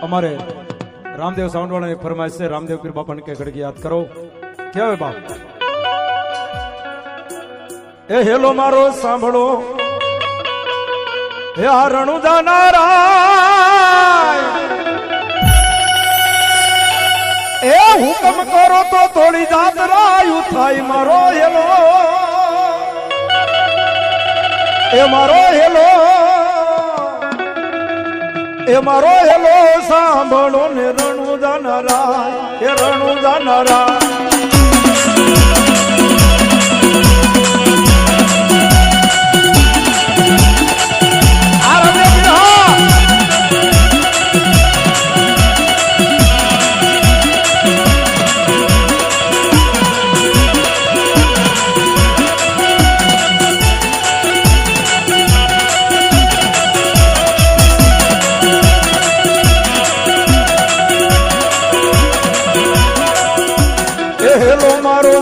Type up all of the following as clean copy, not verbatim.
અમારે રામદેવ સાઉન્ડવાળાની ફરમાઈશ છે, રામદેવ પીર બાપાને કે ઘડી યાદ કરો. કેવાય બાપ એ હેલો મારો સાંભળો હે આ રણુજા નારાય એ હુકમ કરો તો થોડી જાત રાયું થાય મારો હેલો એ મારો હેલો એ મારો હેલો સાંભળો ને રણુજા નારાય એ રણુજા નારાય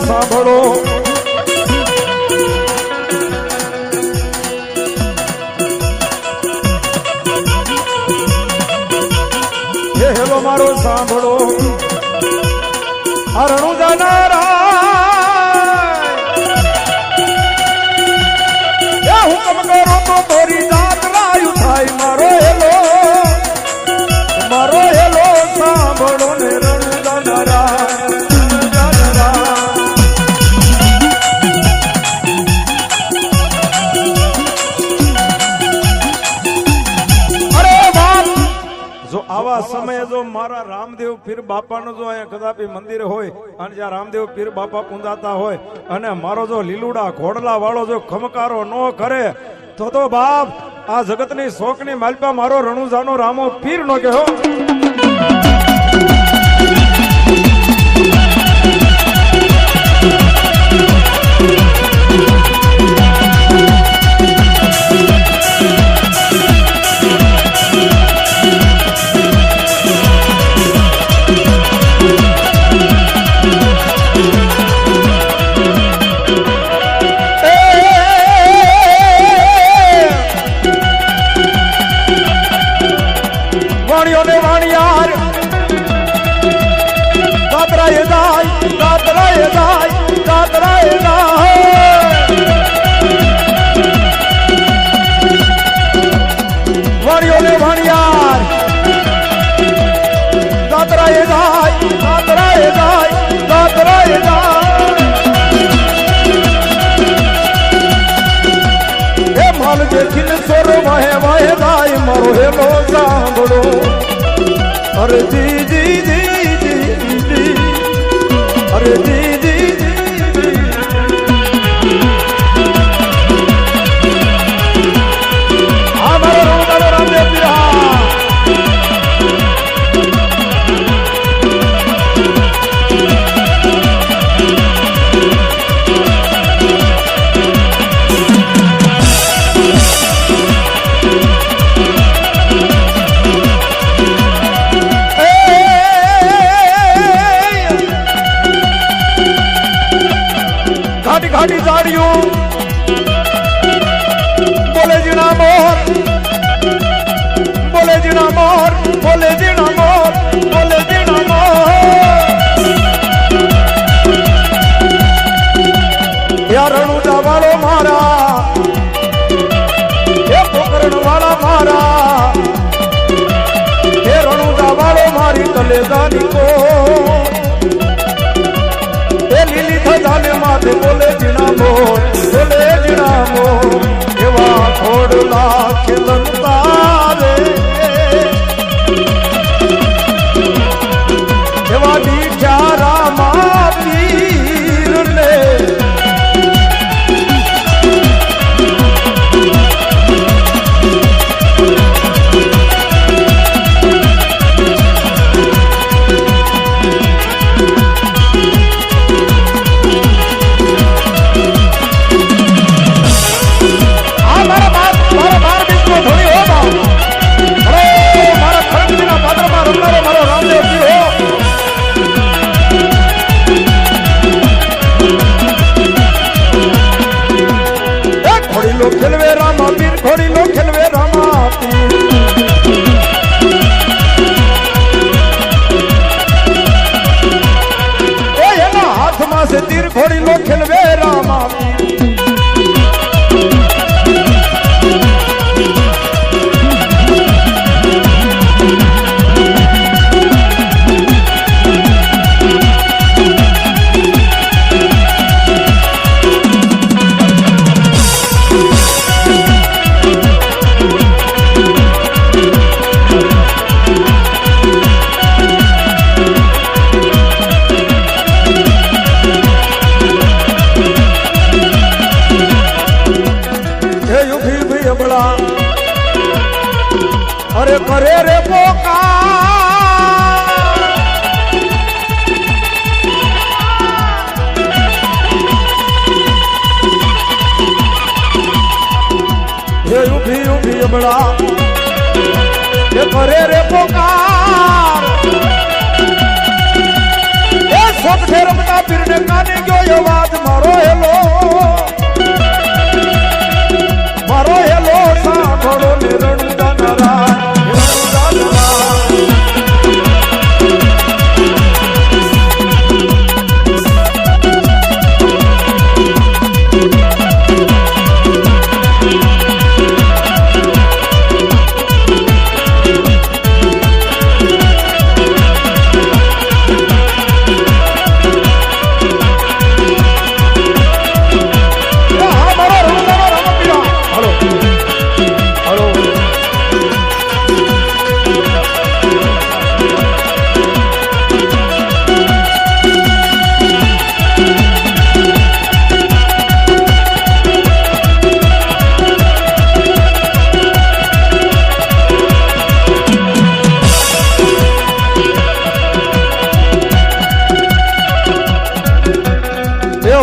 સાંભળો હે હેલો મારો સાંભળો આ રણુજા નારાય એ હુકમ કરો તો તોરી જાત રાયું થાય મારો હેલો સાંભળો ને રણુજા નારાય આવા સમયે જો મારા રામદેવ પીર બાપાનો જો અહીંયા કદાપી મંદિર હોય અને જ્યાં રામદેવ પીર બાપા પૂંજાતા હોય અને મારો જો લીલુડા ઘોડલા વાળો જો ખમકારો ન કરે તો બાપ આ જગતની શોકની માલપા મારો રણુજાનો રામો પીર નો કહો. મારો હેલો સાંભળો અરે જી જી જી જી અરે જી જી જી આ મારો રણુજાનો રામદેવ પીર घाटी झाड़ियों बोले जीना मोर बोले जीना मोर बोले जीना मोर बोले जीना मोर या रणुजा वालो मारा ये पोकरण वाला मारा ये रणुजा वालो मारी कलेदानी को जाने माथे बोले जीना मोर एवा खोड़ला खिलता रे અરે કરે રે પોકાર હે ઉભી ઉભી અબળા હે કરે રે પોકાર એ સોકઠે રમતા પીરને કાને ગયો અવાજ મારો હેલો સાંભળો ને રણુદાનરા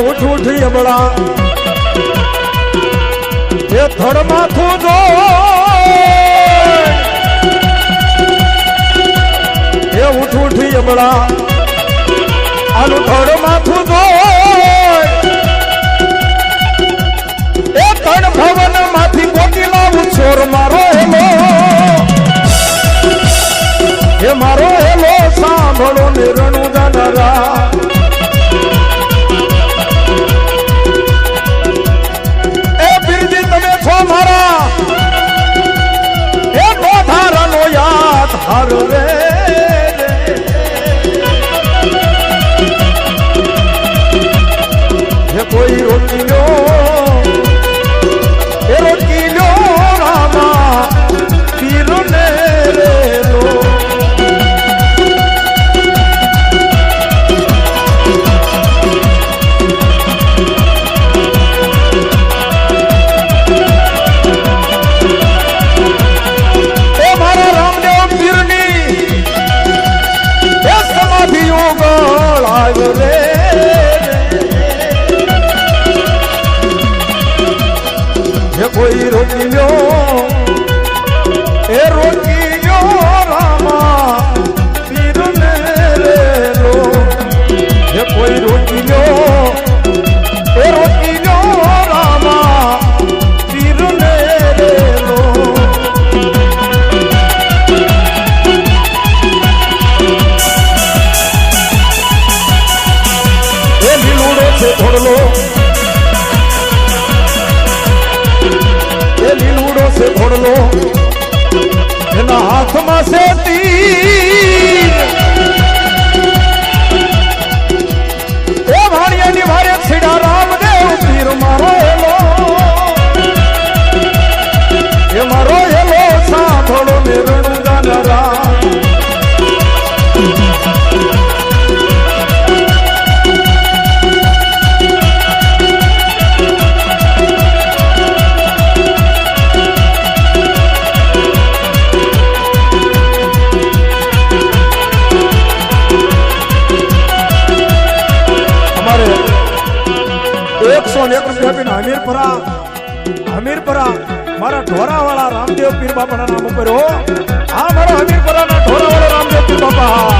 ઉઠ ઉઠી અબળા એ થડ માથું જો એ ઉઠ ઉઠી અબળા આનું થડ માથું જો એ તણ ભવન માંથી ગોતી લાવું છોર મારો હેલો એ મારો હેલો સાંભળો ને રણુદાનરા હાર રે ये कोई रोटी लो ये रोटी लो रामा पीर ने रे लो कोई रोटी लो ए रोटी लो रामा पीर ने रे लो ये कोई रोटी लो ए रोटी लो रामा पीर ने रे लो ए लीलूड़ो से छोड़ लो લીલુડો से ઘોડ લો એના હાથમાં છે તીર એ ભાણિયાની ભારે છીડા રામદેવ પીર મારો હેલો એ મારો હેલો સાંભળો ને રણુદાનરા હમીરપરા મારા ઢોરાવાળા રામદેવ પીર બાપાના નામ ઉપર હો આ મારો હમીરપરાના ઢોરાવાળા રામદેવ પીર બાપા